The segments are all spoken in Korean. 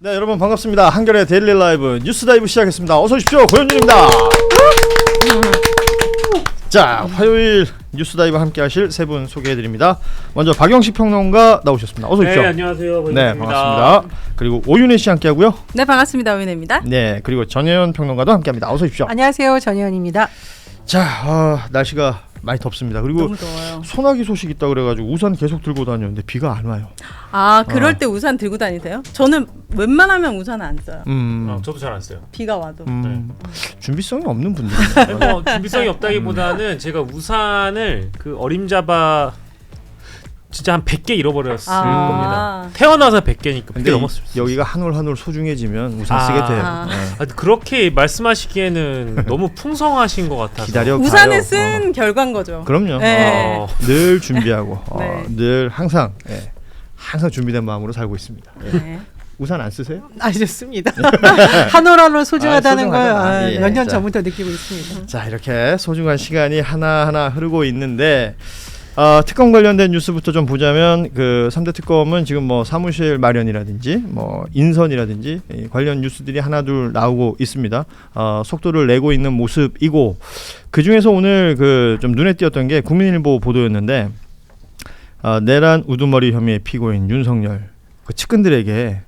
네, 여러분 반갑습니다. 한겨레 데일리 라이브 뉴스 다이브 시작했습니다. 어서 오십시오. 고현준입니다. 자, 화요일 뉴스 다이브 함께 하실 세 분 소개해 드립니다. 먼저 박영식 평론가 나오셨습니다. 어서 오십시오. 네, 안녕하세요. 네, 반갑습니다. 그리고 오윤혜 씨 함께 하고요. 네, 반갑습니다. 오윤혜입니다. 네, 그리고 전혜연 평론가도 함께 합니다. 어서 오십시오. 안녕하세요. 전혜연입니다. 자, 날씨가 많이 덥습니다. 그리고 너무 더워요. 소나기 소식 있다 그래가지고 우산 계속 들고 다녔는데 비가 안 와요. 아, 그럴 때 우산 들고 다니세요? 저는 웬만하면 우산 안 써요. 저도 잘 안 써요. 비가 와도. 준비성이 없는 분들. 준비성이 없다기보다는 제가 우산을 그 어림잡아 진짜 한 100개 잃어버렸을 겁니다. 태어나서 100개니까 100개 근데 넘었어요. 여기가 한 올 한 올 소중해지면 우산 쓰게 돼요. 네. 그렇게 말씀하시기에는 너무 풍성하신 것 같아서. 기다려 우산을 가요. 쓴 결과인 거죠. 그럼요. 네. 늘 준비하고 네. 늘 항상 항상 준비된 마음으로 살고 있습니다. 네. 우산 안 쓰세요? 좋습니다. 한 올 한 올 소중하다는 걸 소중하다. 몇 년 자. 전부터 느끼고 있습니다. 자, 이렇게 소중한 시간이 하나하나 흐르고 있는데 특검 관련된 뉴스부터 좀 보자면 그 3대 특검은 지금 뭐 사무실 마련이라든지 뭐 인선이라든지 관련 뉴스들이 하나둘 나오고 있습니다. 속도를 내고 있는 모습이고 그중에서 오늘 그 좀 눈에 띄었던 게 국민일보 보도였는데 내란 우두머리 혐의의 피고인 윤석열 그 측근들에게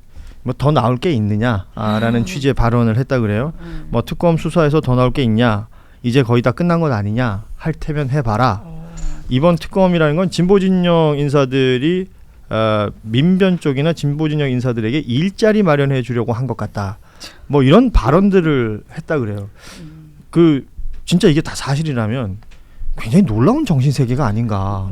뭐 더 나올 게 있느냐라는 취지의 발언을 했다 그래요. 뭐 특검 수사에서 더 나올 게 있냐? 이제 거의 다 끝난 것 아니냐? 할 테면 해봐라. 이번 특검이라는 건 진보진영 인사들이 민변 쪽이나 진보진영 인사들에게 일자리 마련해 주려고 한 것 같다. 뭐 이런 발언들을 했다 그래요. 그 진짜 이게 다 사실이라면 굉장히 놀라운 정신세계가 아닌가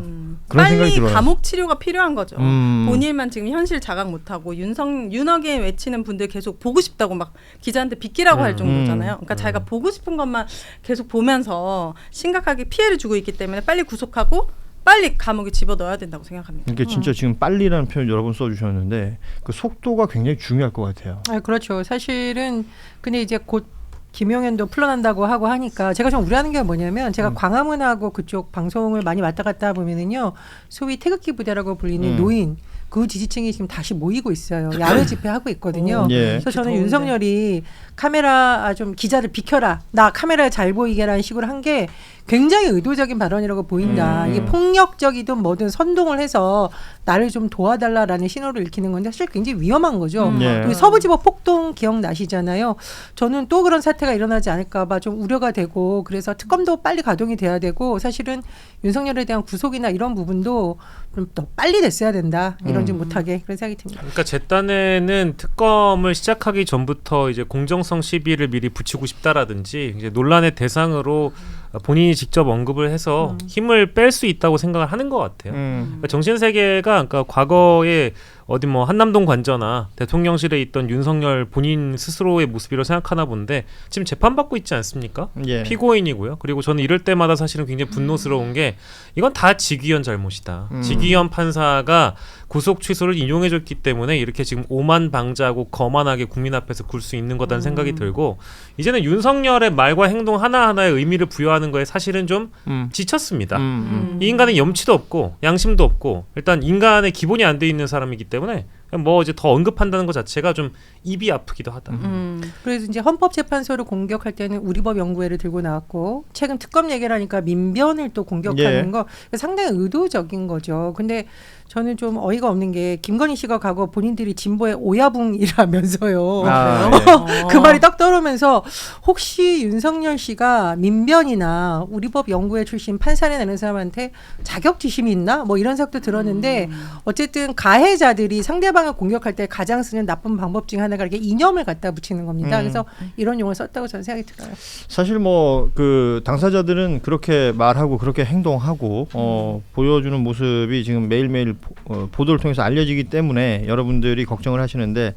그런 생각이 빨리 들어요. 감옥 치료가 필요한 거죠. 음. 본인만 지금 현실 자각 못하고 윤석에 외치는 분들 계속 보고 싶다고 막 기자한테 비키라고 할 정도잖아요. 그러니까 자기가 보고 싶은 것만 계속 보면서 심각하게 피해를 주고 있기 때문에 빨리 구속하고 빨리 감옥에 집어넣어야 된다고 생각합니다. 이게 진짜 지금 빨리라는 표현 여러 번 써주셨는데 그 속도가 굉장히 중요할 것 같아요. 그렇죠. 사실은 근데 이제 곧 김용현도 풀러난다고 하고 하니까 제가 좀 우려하는 게 뭐냐면 제가 광화문하고 그쪽 방송을 많이 왔다 갔다 보면은요 소위 태극기 부대라고 불리는 노인 그 지지층이 지금 다시 모이고 있어요. 야외 집회하고 있거든요. 그래서 저는 윤석열이 카메라 좀 기자를 비켜라. 나 카메라에 잘 보이게라는 식으로 한 게 굉장히 의도적인 발언이라고 보인다. 이게 폭력적이든 뭐든 선동을 해서 나를 좀 도와달라라는 신호를 읽히는 건데 사실 굉장히 위험한 거죠. 그리고 서부지법 폭동 기억나시잖아요. 저는 또 그런 사태가 일어나지 않을까 봐 좀 우려가 되고 그래서 특검도 빨리 가동이 돼야 되고 사실은 윤석열에 대한 구속이나 이런 부분도 좀 더 빨리 됐어야 된다. 이런지 못하게 그런 생각이 듭니다. 그러니까 제 딴에는 특검을 시작하기 전부터 이제 공정성 시비를 미리 붙이고 싶다라든지 이제 논란의 대상으로 본인이 직접 언급을 해서 힘을 뺄 수 있다고 생각을 하는 것 같아요. 그러니까 정신 세계가 그러니까 과거에 어디 뭐 한남동 관저나 대통령실에 있던 윤석열 본인 스스로의 모습이라고 생각하나 본데 지금 재판받고 있지 않습니까? 피고인이고요. 그리고 저는 이럴 때마다 사실은 굉장히 분노스러운 게 이건 다 지기현 잘못이다. 지기현 판사가 구속 취소를 인용해줬기 때문에 이렇게 지금 오만방자하고 거만하게 국민 앞에서 굴 수 있는 거다는 생각이 들고 이제는 윤석열의 말과 행동 하나하나에 의미를 부여하는 거에 사실은 좀 지쳤습니다. 이 인간은 염치도 없고 양심도 없고 일단 인간의 기본이 안 돼 있는 사람이기 때문에 뭐 이제 더 언급한다는 것 자체가 좀 입이 아프기도 하다. 그래서 이제 헌법재판소를 공격할 때는 우리법 연구회를 들고 나왔고 최근 특검 얘기를 하니까 민변을 또 공격하는 거 상당히 의도적인 거죠. 근데 저는 좀 어이가 없는 게 김건희 씨가 과거 본인들이 진보의 오야붕이라면서요. 그 말이 딱 떠오르면서 혹시 윤석열 씨가 민변이나 우리법 연구회 출신 판사를 내는 사람한테 자격지심이 있나? 뭐 이런 생각도 들었는데 어쨌든 가해자들이 상대방을 공격할 때 가장 쓰는 나쁜 방법 중 하나가 이렇게 이념을 갖다 붙이는 겁니다. 그래서 이런 용어를 썼다고 저는 생각이 들어요. 사실 뭐 그 당사자들은 그렇게 말하고 그렇게 행동하고 보여주는 모습이 지금 매일매일 보도를 통해서 알려지기 때문에 여러분들이 걱정을 하시는데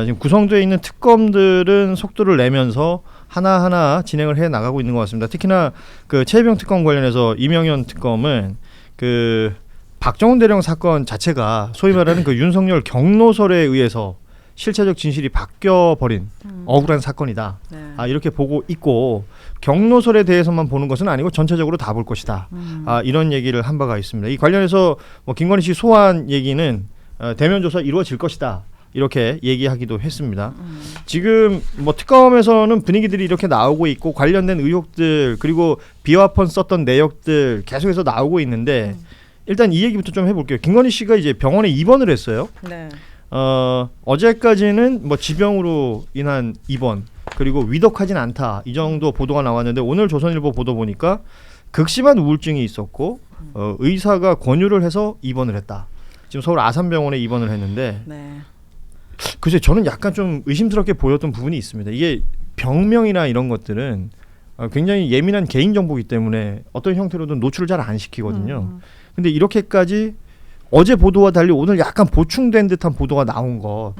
지금 구성되어 있는 특검들은 속도를 내면서 하나하나 진행을 해 나가고 있는 것 같습니다. 특히나 그 최혜병 특검 관련해서 이명현 특검은 그 박정훈 대령 사건 자체가 소위 말하는 그 윤석열 경로설에 의해서 실체적 진실이 바뀌어버린 억울한 사건이다. 이렇게 보고 있고 경로설에 대해서만 보는 것은 아니고 전체적으로 다 볼 것이다. 이런 얘기를 한 바가 있습니다. 이 관련해서 뭐 김건희 씨 소환 얘기는 대면 조사 이루어질 것이다. 이렇게 얘기하기도 했습니다. 지금 뭐 특검에서는 분위기들이 이렇게 나오고 있고 관련된 의혹들 그리고 비화폰 썼던 내역들 계속해서 나오고 있는데 일단 이 얘기부터 좀 해볼게요. 김건희 씨가 이제 병원에 입원을 했어요. 네. 어제까지는 뭐 지병으로 인한 입원 그리고 위독하진 않다 이 정도 보도가 나왔는데 오늘 조선일보 보도 보니까 극심한 우울증이 있었고 의사가 권유를 해서 입원을 했다. 지금 서울 아산병원에 입원을 했는데 네. 글쎄 저는 약간 좀 의심스럽게 보였던 부분이 있습니다. 이게 병명이나 이런 것들은 굉장히 예민한 개인정보이기 때문에 어떤 형태로든 노출을 잘 안 시키거든요. 근데 이렇게까지 어제 보도와 달리 오늘 약간 보충된 듯한 보도가 나온 것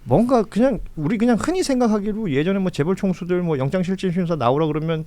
뭔가 그냥 우리 그냥 흔히 생각하기로 예전에 뭐 재벌 총수들 뭐 영장실질심사 나오라 그러면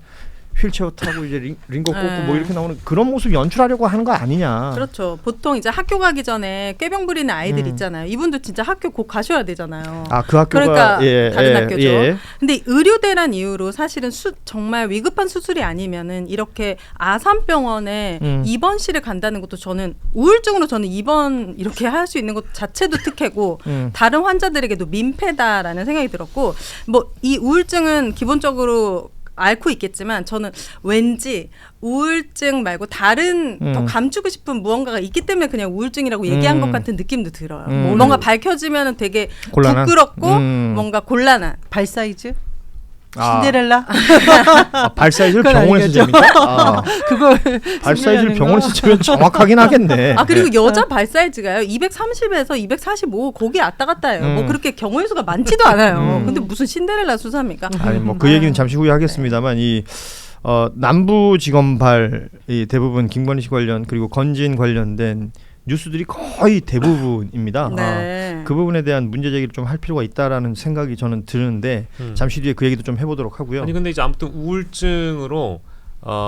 휠체어 타고 이제 링거 꽂고 뭐 이렇게 나오는 그런 모습 연출하려고 하는 거 아니냐. 그렇죠. 보통 이제 학교 가기 전에 꾀병 부리는 아이들 있잖아요. 이분도 진짜 학교 곧 가셔야 되잖아요. 아, 그 학교가 그러니까 다른 학교죠. 예. 근데 의료대란 이유로 사실은 정말 위급한 수술이 아니면은 이렇게 아산병원에 입원실을 간다는 것도 저는 우울증으로 저는 입원 이렇게 할 수 있는 것 자체도 특혜고 다른 환자들에게도 민폐다라는 생각이 들었고 뭐 이 우울증은 기본적으로 앓고 있겠지만 저는 왠지 우울증 말고 다른 더 감추고 싶은 무언가가 있기 때문에 그냥 우울증이라고 얘기한 것 같은 느낌도 들어요. 뭔가 밝혀지면 되게 곤란한? 부끄럽고 뭔가 곤란한. 발 사이즈? 신데렐라? 발 사이즈를 그건 병원에서 아니겠죠. 재니까 그걸 발 사이즈를 병원에서 재면 정확하긴 하겠네. 아 그리고 여자 발 사이즈가요 230에서 245 거기 왔다 갔다 해요. 뭐 그렇게 경우의 수가 많지도 않아요. 근데 무슨 신데렐라 수사입니까? 아니 뭐 그 얘기는 잠시 후에 하겠습니다만 이 남부지검발이 대부분 김건희 씨 관련 그리고 건진 관련된 뉴스들이 거의 대부분입니다. 네. 그 부분에 대한 문제 제기를 좀 할 필요가 있다라는 생각이 저는 드는데 잠시 뒤에 그 얘기도 좀 해보도록 하고요. 아니 근데 이제 아무튼 우울증으로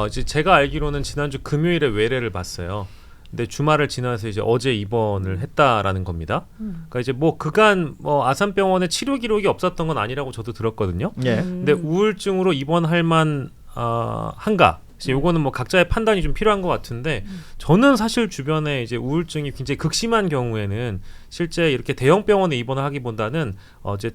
이제 제가 알기로는 지난주 금요일에 외래를 봤어요. 근데 주말을 지나서 이제 어제 입원을 했다라는 겁니다. 그러니까 이제 뭐 그간 뭐 아산병원에 치료 기록이 없었던 건 아니라고 저도 들었거든요. 예. 근데 우울증으로 입원할 만 한가? 요거는 뭐 각자의 판단이 좀 필요한 것 같은데 저는 사실 주변에 이제 우울증이 굉장히 극심한 경우에는 실제 이렇게 대형 병원에 입원을 하기보다는 이제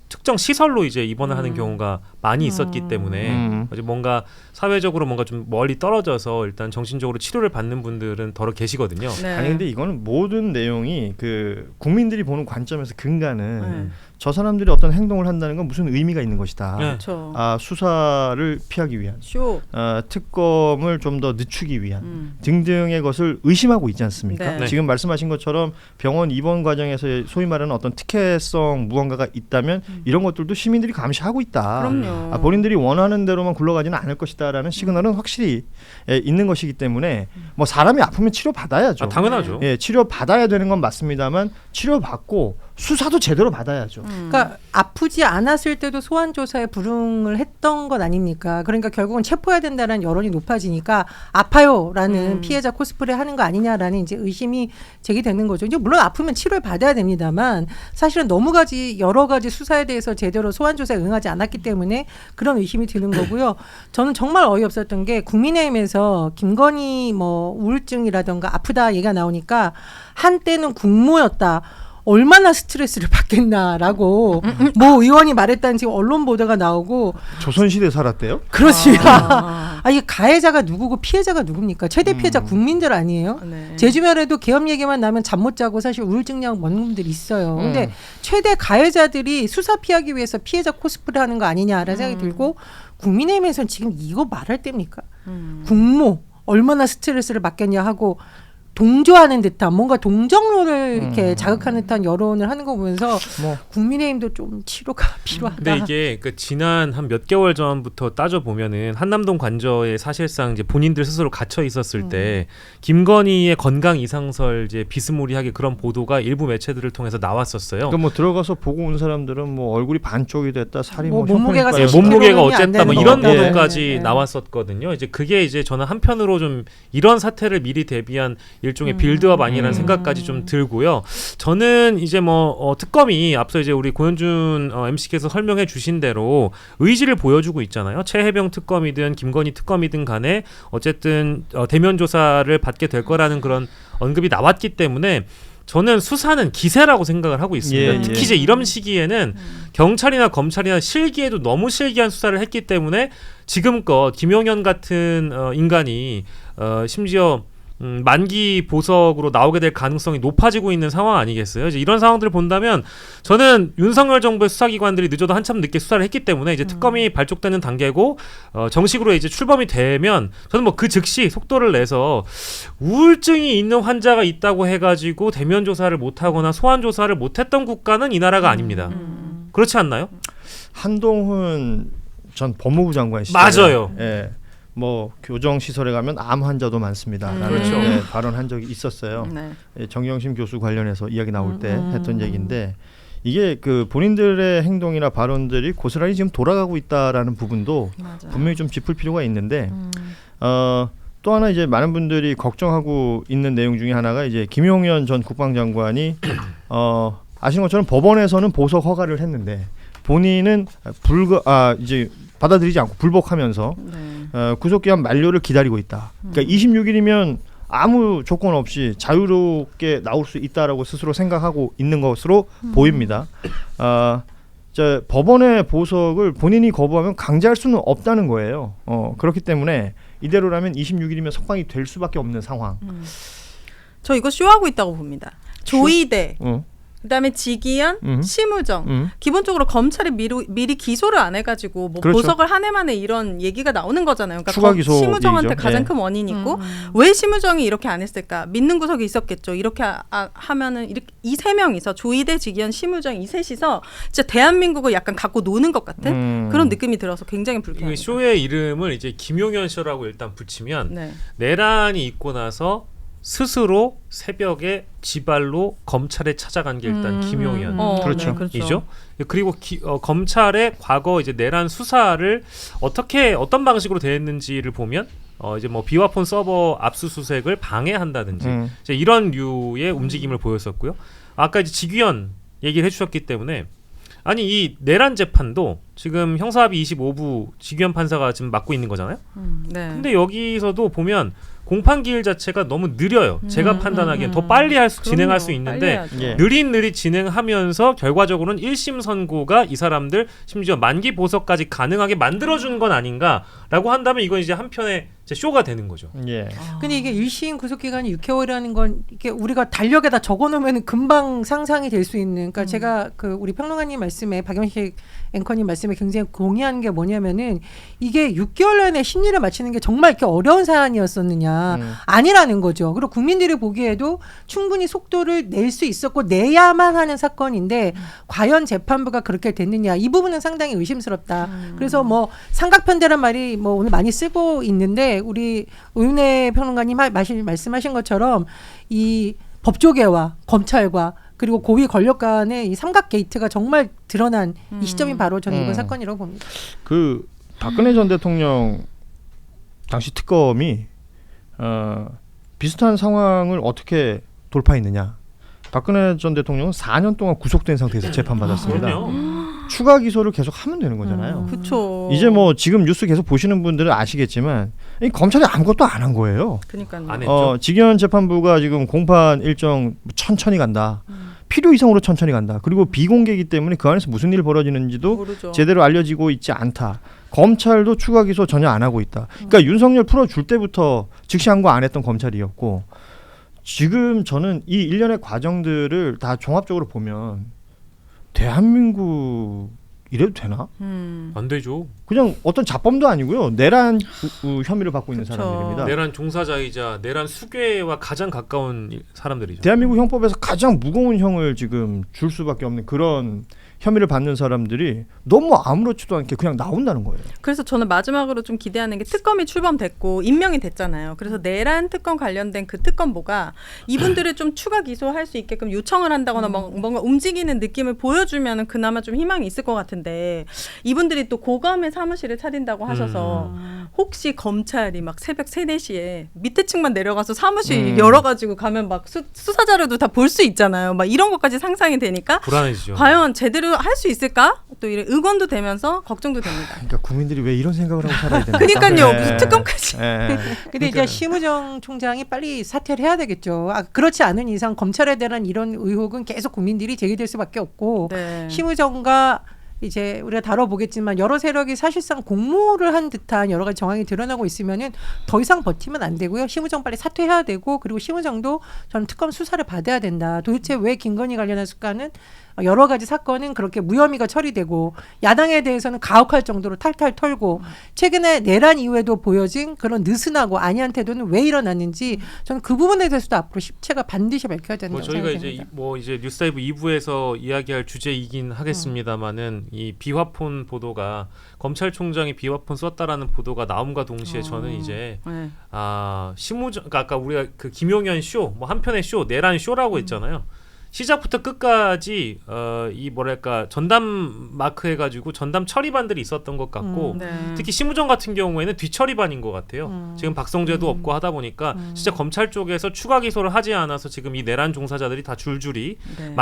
특정 시설로 이제 입원을 하는 경우가 많이 있었기 때문에 이제 뭔가 사회적으로 뭔가 좀 멀리 떨어져서 일단 정신적으로 치료를 받는 분들은 더러 계시거든요. 네. 아니 근데 이거는 모든 내용이 그 국민들이 보는 관점에서 근간은 저 사람들이 어떤 행동을 한다는 건 무슨 의미가 있는 것이다. 그렇죠. 수사를 피하기 위한, 쇼. 특검을 좀 더 늦추기 위한 등등의 것을 의심하고 있지 않습니까? 네. 지금 말씀하신 것처럼 병원 입원 과정에서 소위 말하는 어떤 특혜성 무언가가 있다면 이런 것들도 시민들이 감시하고 있다. 그럼요. 본인들이 원하는 대로만 굴러가지는 않을 것이다라는 시그널은 확실히 있는 것이기 때문에 뭐 사람이 아프면 치료 받아야죠. 당연하죠. 예, 치료 받아야 되는 건 맞습니다만 치료 받고 수사도 제대로 받아야죠. 그러니까 아프지 않았을 때도 소환 조사에 불응을 했던 것 아닙니까? 그러니까 결국은 체포해야 된다는 여론이 높아지니까 아파요라는 피해자 코스프레 하는 거 아니냐라는 이제 의심이 제기되는 거죠. 이제 물론 아프면 치료를 받아야 됩니다만 사실은 여러 가지 수사에 대해서 제대로 소환 조사에 응하지 않았기 때문에 그런 의심이 드는 거고요. 저는 정말 어이없었던 게 국민의힘에서 김건희 뭐 우울증이라던가 아프다 얘기가 나오니까 한때는 국모였다. 얼마나 스트레스를 받겠나라고 모 의원이 말했다는 지금 언론 보도가 나오고 조선시대 살았대요? 그렇습니다. 이게 가해자가 누구고 피해자가 누굽니까? 최대 피해자 국민들 아니에요? 네. 제 주변에도 계엄 얘기만 나면 잠 못 자고 사실 우울증약 먹는 분들이 있어요. 근데 최대 가해자들이 수사 피하기 위해서 피해자 코스프레 하는 거 아니냐라는 생각이 들고 국민의힘에서는 지금 이거 말할 때입니까? 국모 얼마나 스트레스를 받겠냐 하고 동조하는 듯한 뭔가 동정론을 이렇게 자극하는 듯한 여론을 하는 거 보면서 뭐. 국민의힘도 좀 치료가 필요하다. 근데 이게 그 지난 한 몇 개월 전부터 따져 보면은 한남동 관저에 사실상 이제 본인들 스스로 갇혀 있었을 때 김건희의 건강 이상설 이제 비스무리하게 그런 보도가 일부 매체들을 통해서 나왔었어요. 그러니까 뭐 들어가서 보고 온 사람들은 뭐 얼굴이 반쪽이 됐다, 살이 뭐 뭐 몸무게가 형편이 예, 몸무게가 안 어쨌다 뭐 되는 이런 거. 예. 보도까지 나왔었거든요. 이제 그게 이제 저는 한편으로 좀 이런 사태를 미리 대비한 일종의 빌드업 아니라는 생각까지 좀 들고요. 저는 이제 뭐 특검이 앞서 이제 우리 고현준 MC께서 설명해 주신 대로 의지를 보여주고 있잖아요. 최혜병 특검이든 김건희 특검이든 간에 어쨌든 대면 조사를 받게 될 거라는 그런 언급이 나왔기 때문에 저는 수사는 기세라고 생각을 하고 있습니다. 예, 특히 예. 이제 이런 시기에는 경찰이나 검찰이나 실기에도 너무 실기한 수사를 했기 때문에 지금껏 김용현 같은 인간이 심지어 만기 보석으로 나오게 될 가능성이 높아지고 있는 상황 아니겠어요? 이제 이런 상황들을 본다면 저는 윤석열 정부의 수사기관들이 늦어도 한참 늦게 수사를 했기 때문에 이제 특검이 발족되는 단계고 정식으로 이제 출범이 되면 저는 뭐 그 즉시 속도를 내서 우울증이 있는 환자가 있다고 해가지고 대면 조사를 못하거나 소환 조사를 못했던 국가는 이 나라가 아닙니다. 그렇지 않나요? 한동훈 전 법무부 장관 시절에 맞아요. 예. 뭐 교정 시설에 가면 암 환자도 많습니다라는 그렇죠. 예, 발언한 적이 있었어요. 네. 예, 정경심 교수 관련해서 이야기 나올 때 했던 얘기인데 이게 그 본인들의 행동이나 발언들이 고스란히 지금 돌아가고 있다라는 부분도 맞아요. 분명히 좀 짚을 필요가 있는데 또 하나 이제 많은 분들이 걱정하고 있는 내용 중에 하나가 이제 김용현 전 국방장관이 아시는 것처럼 법원에서는 보석 허가를 했는데 본인은 이제 받아들이지 않고 불복하면서 네. 구속기한 만료를 기다리고 있다. 그러니까 26일이면 아무 조건 없이 자유롭게 나올 수 있다라고 스스로 생각하고 있는 것으로 보입니다. 법원의 보석을 본인이 거부하면 강제할 수는 없다는 거예요. 그렇기 때문에 이대로라면 26일이면 석방이 될 수밖에 없는 상황. 저 이거 쇼하고 있다고 봅니다. 조이대, 그다음에 지기현, 심우정. 기본적으로 검찰이 미리 기소를 안 해가지고 뭐 그렇죠. 보석을 한 해 만에 이런 얘기가 나오는 거잖아요. 그러니까 추가 기소 심우정한테 얘기죠. 가장 예. 큰 원인이 있고 왜 심우정이 이렇게 안 했을까? 믿는 구석이 있었겠죠. 이렇게 하면은 이 세 명이서 조이대, 지기현, 심우정 이 셋이서 진짜 대한민국을 약간 갖고 노는 것 같은 그런 느낌이 들어서 굉장히 이 불쾌합니다. 쇼의 이름을 이제 김용현 쇼라고 일단 붙이면 네. 내란이 있고 나서 스스로 새벽에 지발로 검찰에 찾아간 게 일단 김용현. 그렇죠. 네, 이죠. 그리고 검찰의 과거 이제 내란 수사를 어떤 방식으로 대했는지를 보면 이제 뭐 비화폰 서버 압수수색을 방해한다든지 이제 이런 류의 움직임을 보였었고요. 아까 이제 지귀현 얘기를 해주셨기 때문에 아니 이 내란 재판도 지금 형사합의 25부 지귀현 판사가 지금 맡고 있는 거잖아요. 네. 근데 여기서도 보면 공판 기일 자체가 너무 느려요. 제가 판단하기엔 더 빨리 진행할 수 있는데 예. 느릿느릿 진행하면서 결과적으로는 1심 선고가 이 사람들 심지어 만기 보석까지 가능하게 만들어주는 건 아닌가라고 한다면 이건 이제 한편의 이제 쇼가 되는 거죠. 예. 근데 이게 1심 구속기간이 6개월이라는 건 이게 우리가 달력에다 적어놓으면 금방 상상이 될 수 있는. 그러니까 제가 그 우리 평론가님 말씀에 박영식 앵커님 말씀에 굉장히 동의하는 게 뭐냐면은 이게 6개월 안에 심리를 맞추는 게 정말 이렇게 어려운 사안이었었느냐 아니라는 거죠. 그리고 국민들이 보기에도 충분히 속도를 낼 수 있었고 내야만 하는 사건인데 과연 재판부가 그렇게 됐느냐 이 부분은 상당히 의심스럽다. 그래서 뭐 삼각편대란 말이 뭐 오늘 많이 쓰고 있는데 우리 오윤혜 평론가님 말씀하신 것처럼 이 법조계와 검찰과 그리고 고위 권력 간의 이 삼각 게이트가 정말 드러난 이 시점이 바로 저는 이번 사건이라고 봅니다. 그 박근혜 전 대통령 당시 특검이 비슷한 상황을 어떻게 돌파했느냐. 박근혜 전 대통령은 4년 동안 구속된 상태에서 재판받았습니다. 추가 기소를 계속 하면 되는 거잖아요. 그렇죠. 이제 뭐 지금 뉴스 계속 보시는 분들은 아시겠지만 이 검찰이 아무것도 안 한 거예요. 그러니까요. 안 했죠. 지기현 재판부가 지금 공판 일정 천천히 간다. 필요 이상으로 천천히 간다. 그리고 비공개이기 때문에 그 안에서 무슨 일이 벌어지는지도 모르죠. 제대로 알려지고 있지 않다. 검찰도 추가 기소 전혀 안 하고 있다. 그러니까 윤석열 풀어줄 때부터 즉시 항고 안 했던 검찰이었고 지금 저는 이 일련의 과정들을 다 종합적으로 보면 대한민국 이래도 되나? 안 되죠. 그냥 어떤 자범도 아니고요. 내란 혐의를 받고 있는 그쵸. 사람들입니다. 내란 종사자이자 내란 수괴와 가장 가까운 사람들이죠. 대한민국 형법에서 가장 무거운 형을 지금 줄 수밖에 없는 그런 혐의를 받는 사람들이 너무 아무렇지도 않게 그냥 나온다는 거예요. 그래서 저는 마지막으로 좀 기대하는 게 특검이 출범됐고 임명이 됐잖아요. 그래서 내란 특검 관련된 그 특검보가 이분들을 좀 추가 기소할 수 있게끔 요청을 한다거나 뭔가 움직이는 느낌을 보여주면 그나마 좀 희망이 있을 것 같은데 이분들이 또 고검의 사무실을 차린다고 하셔서 혹시 검찰이 막 새벽 3, 4시에 밑에 층만 내려가서 사무실 열어가지고 가면 막 수사 자료도 다 볼 수 있잖아요. 막 이런 것까지 상상이 되니까 불안해지죠. 과연 제대로 할 수 있을까? 또 이런 의건도 되면서 걱정도 됩니다. 그러니까 국민들이 왜 이런 생각을 하고 살아야 되나? 그러니까요. 무슨 특검까지. 근데 이제 심우정 총장이 빨리 사퇴를 해야 되겠죠. 그렇지 않은 이상 검찰에 대한 이런 의혹은 계속 국민들이 제기될 수밖에 없고 네. 심우정과 이제 우리가 다뤄보겠지만 여러 세력이 사실상 공모를 한 듯한 여러 가지 정황이 드러나고 있으면은 더 이상 버티면 안 되고요. 심우정 빨리 사퇴해야 되고 그리고 심우정도 저는 특검 수사를 받아야 된다. 도대체 왜 김건희 관련한 수사는 여러 가지 사건은 그렇게 무혐의가 처리되고 야당에 대해서는 가혹할 정도로 탈탈 털고 최근에 내란 이후에도 보여진 그런 느슨하고 안이한 태도는 왜 일어났는지 저는 그 부분에 대해서도 앞으로 십체가 반드시 밝혀야 된다고 저희가 생각합니다. 이제 뉴스라이브 2부에서 이야기할 주제이긴 하겠습니다만은 이 비화폰 보도가 검찰총장이 비화폰 썼다라는 보도가 나옴과 동시에 저는 이제 네. 심우정 그러니까 아까 우리가 그 김용현 쇼 뭐 한편의 쇼 내란 쇼라고 했잖아요. 시작부터 끝까지 이 뭐랄까 전담 마크 해가지고 전담 처리반들이 있었던 것 같고 네. 특히 심우정 같은 경우에는 뒤처리반인 것 같아요. 지금 박성재도 없고 하다 보니까 진짜 검찰 쪽에서 추가 기소를 하지 않아서 지금 이 내란 종사자들이 다 줄줄이 네.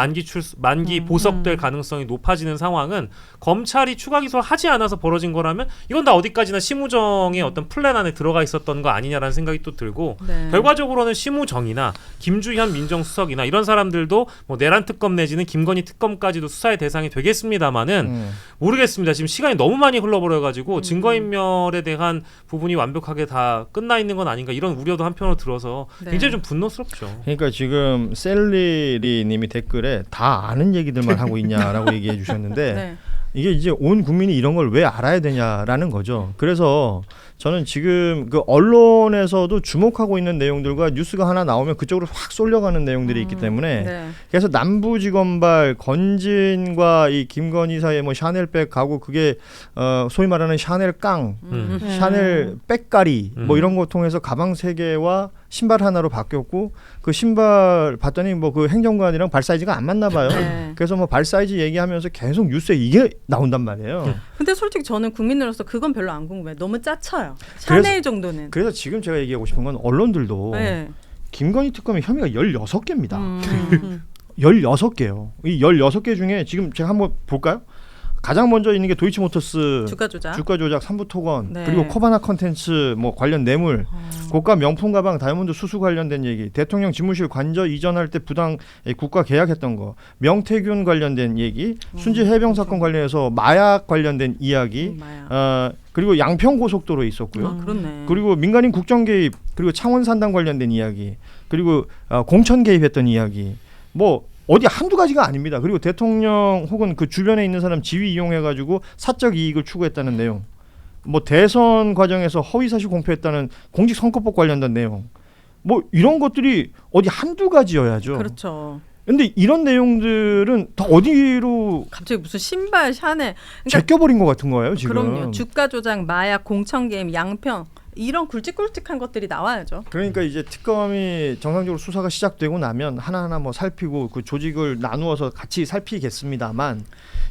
만기 보석될 가능성이 높아지는 상황은 검찰이 추가 기소를 하지 않아서 벌어진 거라면 이건 다 어디까지나 심우정의 어떤 플랜 안에 들어가 있었던 거 아니냐라는 생각이 또 들고 네. 결과적으로는 심우정이나 김주현 민정수석이나 이런 사람들도 뭐 내란 특검 내지는 김건희 특검까지도 수사의 대상이 되겠습니다만은 모르겠습니다. 지금 시간이 너무 많이 흘러버려가지고 증거인멸에 대한 부분이 완벽하게 다 끝나 있는 건 아닌가 이런 우려도 한편으로 들어서 네. 굉장히 좀 분노스럽죠. 그러니까 지금 셀리리님이 댓글에 다 아는 얘기들만 하고 있냐라고 얘기해 주셨는데 네. 이게 이제 온 국민이 이런 걸 왜 알아야 되냐라는 거죠. 그래서 저는 지금 그 언론에서도 주목하고 있는 내용들과 뉴스가 하나 나오면 그쪽으로 확 쏠려가는 내용들이 있기 때문에 네. 그래서 남부지검발 건진과 이 김건희 사이에 뭐 샤넬백 가고 그게 소위 말하는 샤넬 깡, 샤넬 백가리 뭐 이런 거 통해서 가방 3개와 신발 하나로 바뀌었고 그 신발 봤더니 뭐 그 행정관이랑 발 사이즈가 안 맞나 봐요. 네. 그래서 뭐 발 사이즈 얘기하면서 계속 뉴스에 이게 나온단 말이에요. 근데 솔직히 저는 국민으로서 그건 별로 안 궁금해요. 너무 짜쳐요. 샤넬 정도는. 그래서 지금 제가 얘기하고 싶은 건 언론들도 네. 김건희 특검의 혐의가 16개입니다. 16개요. 이 16개 중에 지금 제가 한번 볼까요? 가장 먼저 있는 게 도이치모터스 주가 조작. 3부 토건 네. 그리고 코바나 컨텐츠 뭐 관련 뇌물 고가 명품 가방 다이아몬드 수수 관련된 얘기 대통령 집무실 관저 이전할 때 부당 국가 계약했던 거 명태균 관련된 얘기 순지 해병 사건 관련해서 마약 관련된 이야기 그리고 양평 고속도로에 있었고요. 그렇네. 그리고 민간인 국정 개입 그리고 창원 산당 관련된 이야기 그리고 공천 개입했던 이야기 뭐 어디 한두 가지가 아닙니다. 그리고 대통령 혹은 그 주변에 있는 사람 지위 이용해가지고 사적 이익을 추구했다는 내용, 뭐 대선 과정에서 허위사실 공표했다는 공직선거법 관련된 내용, 뭐 이런 것들이 어디 한두 가지여야죠. 그렇죠. 근데 이런 내용들은 다 어디로 갑자기 무슨 신발 샤넬. 그러니까 제껴버린 것 같은 거예요 지금. 그럼요. 주가 조작, 마약, 공천 개입, 양평 이런 굵직굵직한 것들이 나와야죠. 그러니까 이제 특검이 정상적으로 수사가 시작되고 나면 하나하나 뭐 살피고 그 조직을 나누어서 같이 살피겠습니다만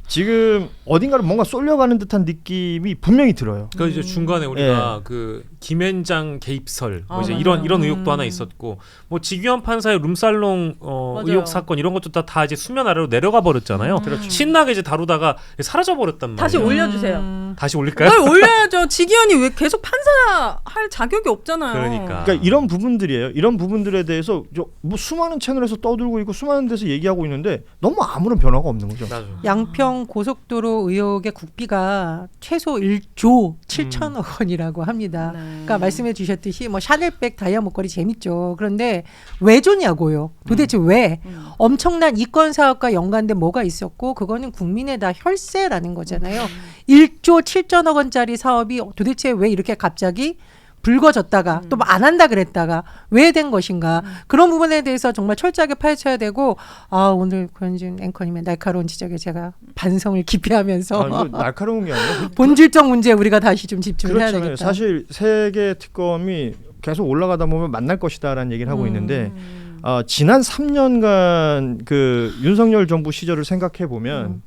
지금 어딘가로 뭔가 쏠려가는 듯한 느낌이 분명히 들어요. 그 이제 중간에 우리가 그 김앤장 개입설 뭐 이제 맞아요. 이런 의혹도 하나 있었고 뭐 지규현 판사의 룸살롱 맞아요. 의혹 사건 이런 것도 다 이제 수면 아래로 내려가 버렸잖아요. 신나게 이제 다루다가 사라져 버렸단 말이에요. 다시 올려주세요. 다시 올릴까요? 그걸 올려야죠. 지기현이 왜 계속 판사 할 자격이 없잖아요. 그러니까. 그러니까 이런 부분들이에요. 이런 부분들에 대해서 뭐 수많은 채널에서 떠들고 있고 수많은 데서 얘기하고 있는데 너무 아무런 변화가 없는 거죠. 맞아. 양평 고속도로 의혹의 국비가 최소 1조 7천억 원이라고 합니다. 네. 그러니까 말씀해 주셨듯이 뭐 샤넬백 다이아 목걸이 재밌죠. 그런데 왜 줬냐고요. 도대체 왜? 엄청난 이권 사업과 연관된 뭐가 있었고 그거는 국민의 다 혈세라는 거잖아요. 1조 7천억 원짜리 사업이 도대체 왜 이렇게 갑자기 불거졌다가 또 안 한다 그랬다가 왜 된 것인가 그런 부분에 대해서 정말 철저하게 파헤쳐야 되고 오늘 권진 앵커님의 날카로운 지적에 제가 반성을 깊이 하면서 이거 날카로운 게 아니라 본질적 문제에 우리가 다시 좀 집중을 해야 그렇죠. 되겠다. 사실 세계 특검이 계속 올라가다 보면 만날 것이다라는 얘기를 하고 있는데 지난 3년간 그 윤석열 정부 시절을 생각해 보면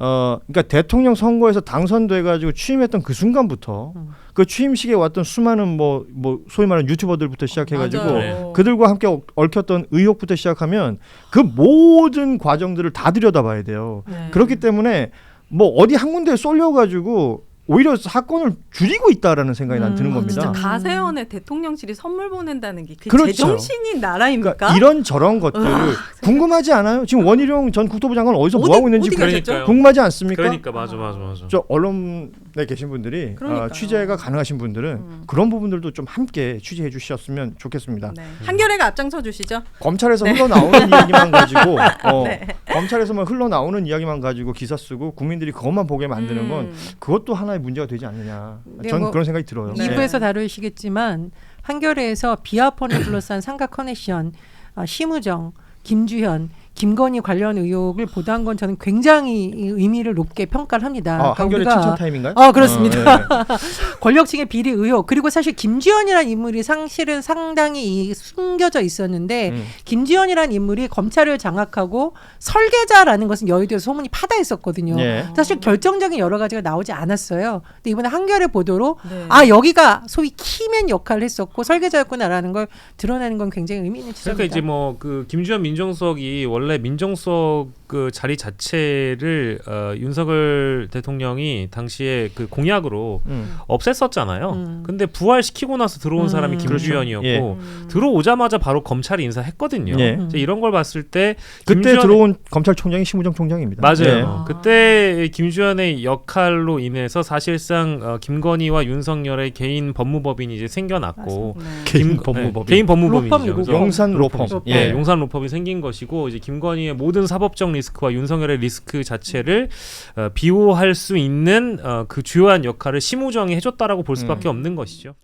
그러니까 대통령 선거에서 당선돼가지고 취임했던 그 순간부터 그 취임식에 왔던 수많은 뭐 소위 말하는 유튜버들부터 시작해가지고 맞아요. 그들과 함께 얽혔던 의혹부터 시작하면 그 모든 과정들을 다 들여다봐야 돼요. 네. 그렇기 때문에 뭐 어디 한 군데에 쏠려가지고 오히려 사건을 줄이고 있다라는 생각이 난 드는 겁니다. 진짜 가세연의 대통령실이 선물 보낸다는 게 그 그렇죠. 제정신인 나라입니까? 그러니까 이런 저런 것들을 궁금하지 않아요? 지금 원희룡 전 국토부 장관 어디서 뭐 하고 있는지 어디 가셨죠? 궁금하지 않습니까? 그러니까 맞아. 저 언론에 계신 분들이 그러니까요. 취재가 가능하신 분들은 그런 부분들도 좀 함께 취재해 주셨으면 좋겠습니다. 네. 한겨레가 앞장서 주시죠. 검찰에서 흘러나오는 이야기만 가지고 네. 검찰에서만 흘러나오는 이야기만 가지고 기사 쓰고 국민들이 그것만 보게 만드는 건 그것도 하나의 문제가 되지 않느냐. 네, 저는 뭐 그런 생각이 들어요. 2부에서 다루시겠지만 한겨레에서 비아폰을 둘러싼 삼각 커넥션, 심우정, 김주현, 김건희 관련 의혹을 보도한 건 저는 굉장히 의미를 높게 평가를 합니다. 그러니까 한겨레 우리가- 칭찬 타임인가요? 그렇습니다. 네. 권력층의 비리 의혹 그리고 사실 김주현이라는 인물이 사실은 상당히 숨겨져 있었는데 김주현이라는 인물이 검찰을 장악하고 설계자라는 것은 여의도에서 소문이 파다했었거든요. 예. 사실 결정적인 여러 가지가 나오지 않았어요. 근데 이번에 한겨레 보도로 네. 여기가 소위 키맨 역할을 했었고 설계자였구나라는 걸 드러내는 건 굉장히 의미 있는 지점입니다. 그러니까 이제 뭐 그 김주현 민정수석이 원래 민정수석 그 자리 자체를 윤석열 대통령이 당시에 그 공약으로 없앴었잖아요. 근데 부활시키고 나서 들어온 사람이 김주현이었고 예. 들어오자마자 바로 검찰이 인사했거든요. 예. 이제 이런 걸 봤을 때 그때 김주현- 들어온 검찰총장이 심우정 총장입니다. 맞아요. 예. 그때 김주현의 역할로 인해서 사실상 김건희와 윤석열의 개인 법무법인이 이제 생겨났고 개인 법무법인. 개인 법무법인이죠. 로펌이고. 그래서 용산 로펌. 예, 용산 로펌이 생긴 것이고 이제 김건희의 모든 사법적 리스크와 윤석열의 리스크 자체를 비호할 수 있는 그 주요한 역할을 심우정이 해줬다라고 볼 수밖에 없는 것이죠.